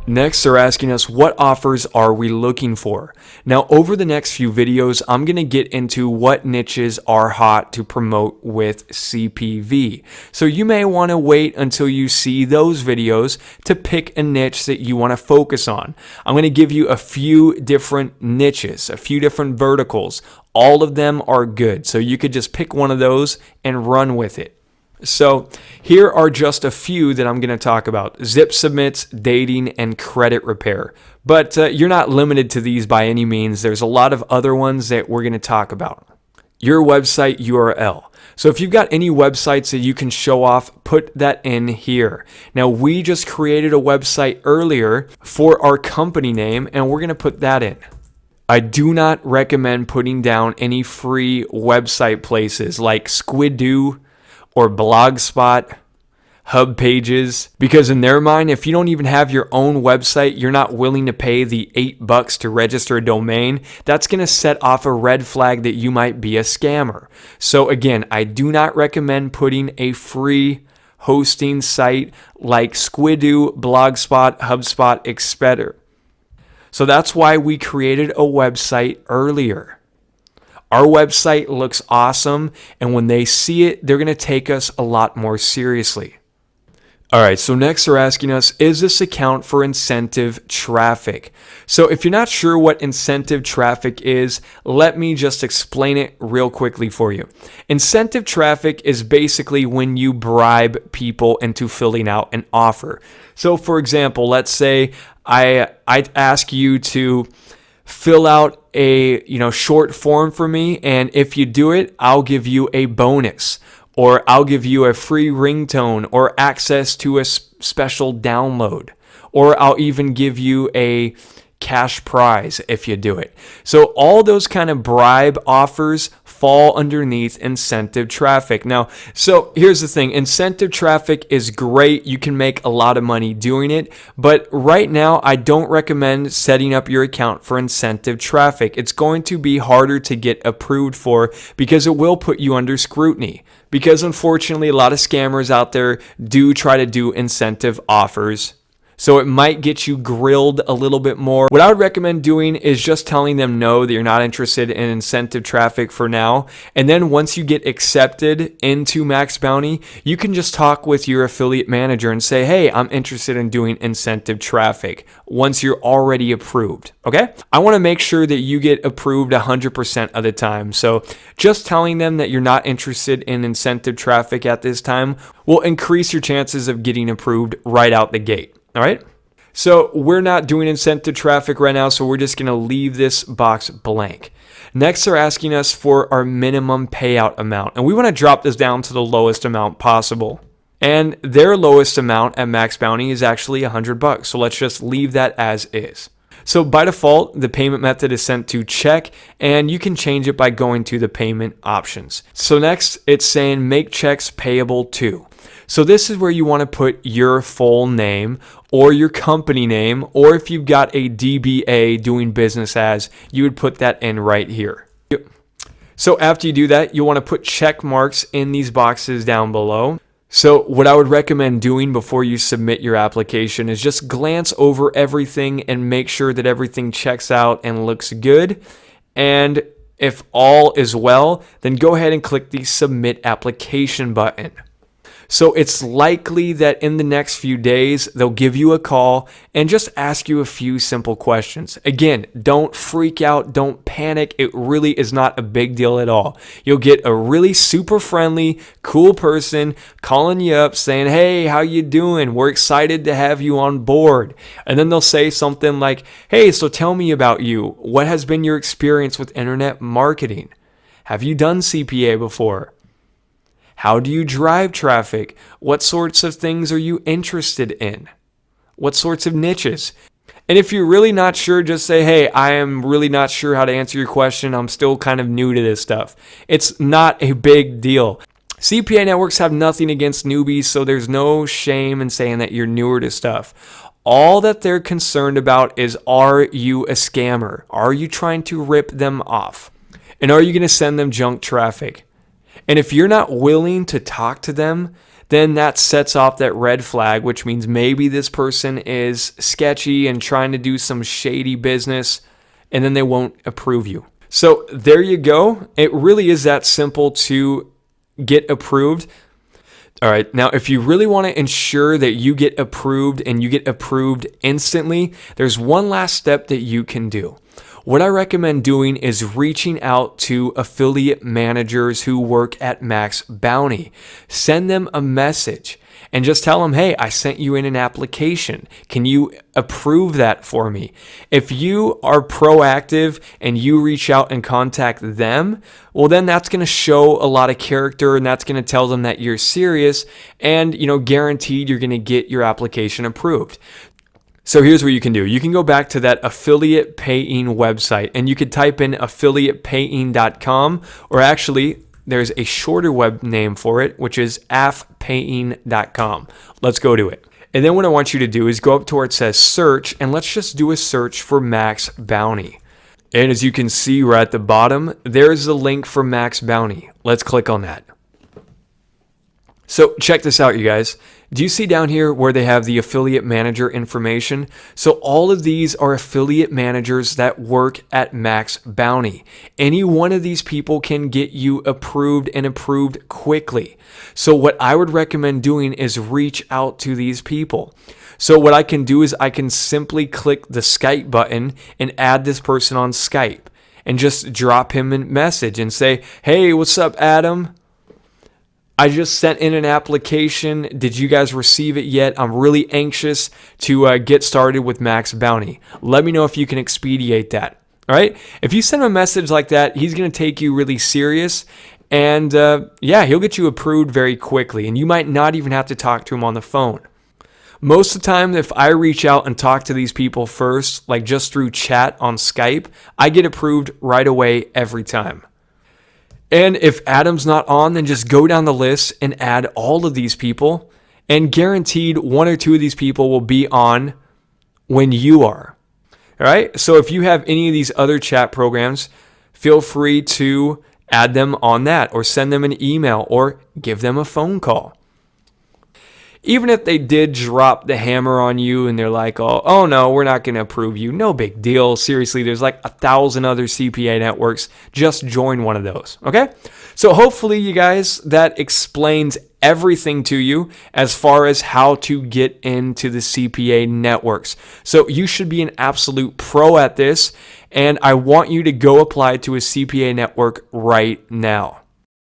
Next, they're asking us, what offers are we looking for? Now, over the next few videos, I'm going to get into what niches are hot to promote with CPV. So you may want to wait until you see those videos to pick a niche that you want to focus on. I'm going to give you a few different niches, a few different verticals. All of them are good. So you could just pick one of those and run with it. So here are just a few that I'm going to talk about: zip submits, dating, and credit repair. But you're not limited to these by any means. There's a lot of other ones that we're going to talk about. Your website URL. So if you've got any websites that you can show off, put that in here. Now, we just created a website earlier for our company name, and we're going to put that in. I do not recommend putting down any free website places like Squidoo or Blogspot, Hub Pages, because in their mind, if you don't even have your own website, you're not willing to pay the $8 to register a domain, that's going to set off a red flag that you might be a scammer. So again, I do not recommend putting a free hosting site like Squidoo, Blogspot, HubSpot, etc. So that's why we created a website earlier. Our website looks awesome, and when they see it, they're going to take us a lot more seriously. All right, so next they're asking us, is this account for incentive traffic? So if you're not sure what incentive traffic is, let me just explain it real quickly for you. Incentive traffic is basically when you bribe people into filling out an offer. So for example, let's say I ask you to fill out a short form for me, and if you do it, I'll give you a bonus, or I'll give you a free ringtone or access to a special download, or I'll even give you a cash prize if you do it. So all those kind of bribe offers fall underneath incentive traffic. Now, so here's the thing. Incentive traffic is great. You can make a lot of money doing it. But right now, I don't recommend setting up your account for incentive traffic. It's going to be harder to get approved for because it will put you under scrutiny. Because unfortunately, a lot of scammers out there do try to do incentive offers. So it might get you grilled a little bit more. What I would recommend doing is just telling them no, that you're not interested in incentive traffic for now. And then once you get accepted into Max Bounty, you can just talk with your affiliate manager and say, hey, I'm interested in doing incentive traffic once you're already approved. Okay? I want to make sure that you get approved 100% of the time. So just telling them that you're not interested in incentive traffic at this time will increase your chances of getting approved right out the gate. All right, so we're not doing incentive traffic right now, so we're just going to leave this box blank. Next, they're asking us for our minimum payout amount, and we want to drop this down to the lowest amount possible. And their lowest amount at Max Bounty is actually $100, so let's just leave that as is. So by default, the payment method is sent to check, and you can change it by going to the payment options. So next, it's saying make checks payable to. So this is where you want to put your full name or your company name, or if you've got a DBA, doing business as, you would put that in right here. So after you do that, you'll want to put check marks in these boxes down below. So what I would recommend doing before you submit your application is just glance over everything and make sure that everything checks out and looks good. And if all is well, then go ahead and click the submit application button. So it's likely that in the next few days, they'll give you a call and just ask you a few simple questions. Again, don't freak out, don't panic. It really is not a big deal at all. You'll get a really super friendly, cool person calling you up saying, hey, how you doing? We're excited to have you on board. And then they'll say something like, hey, so tell me about you. What has been your experience with internet marketing? Have you done CPA before? How do you drive traffic? What sorts of things are you interested in? What sorts of niches? And if you're really not sure, just say, hey, I am really not sure how to answer your question. I'm still kind of new to this stuff. It's not a big deal. CPA networks have nothing against newbies, so there's no shame in saying that you're newer to stuff. All that they're concerned about is, are you a scammer? Are you trying to rip them off? And are you going to send them junk traffic? And if you're not willing to talk to them, then that sets off that red flag, which means maybe this person is sketchy and trying to do some shady business, and then they won't approve you. So there you go. It really is that simple to get approved. All right, now if you really want to ensure that you get approved and you get approved instantly, there's one last step that you can do. What I recommend doing is reaching out to affiliate managers who work at Max Bounty. Send them a message and just tell them, hey, I sent you in an application. Can you approve that for me? If you are proactive and you reach out and contact them, well, then that's going to show a lot of character, and that's going to tell them that you're serious, and guaranteed you're going to get your application approved. So here's what you can do. You can go back to that affiliate paying website, and you could type in affiliatepaying.com, or actually there's a shorter web name for it, which is affpaying.com. Let's go to it. And then what I want you to do is go up to where it says search, and let's just do a search for Max Bounty. And as you can see right at the bottom, there's the link for Max Bounty. Let's click on that. So check this out, you guys. Do you see down here where they have the affiliate manager information? So all of these are affiliate managers that work at Max Bounty. Any one of these people can get you approved and approved quickly. So what I would recommend doing is reach out to these people. So what I can do is I can simply click the Skype button and add this person on Skype and just drop him a message and say, hey, what's up, Adam? I just sent in an application. Did you guys receive it yet? I'm really anxious to get started with Max Bounty. Let me know if you can expedite that. All right? If you send him a message like that, he's going to take you really serious. And he'll get you approved very quickly. And you might not even have to talk to him on the phone. Most of the time, if I reach out and talk to these people first, like just through chat on Skype, I get approved right away every time. And if Adam's not on, then just go down the list and add all of these people, and guaranteed one or two of these people will be on when you are. All right? So if you have any of these other chat programs, feel free to add them on that, or send them an email, or give them a phone call. Even if they did drop the hammer on you and they're like, oh no, we're not going to approve you. No big deal. Seriously, there's like 1,000 other CPA networks. Just join one of those. Okay? So hopefully you guys, that explains everything to you as far as how to get into the CPA networks. So you should be an absolute pro at this. And I want you to go apply to a CPA network right now.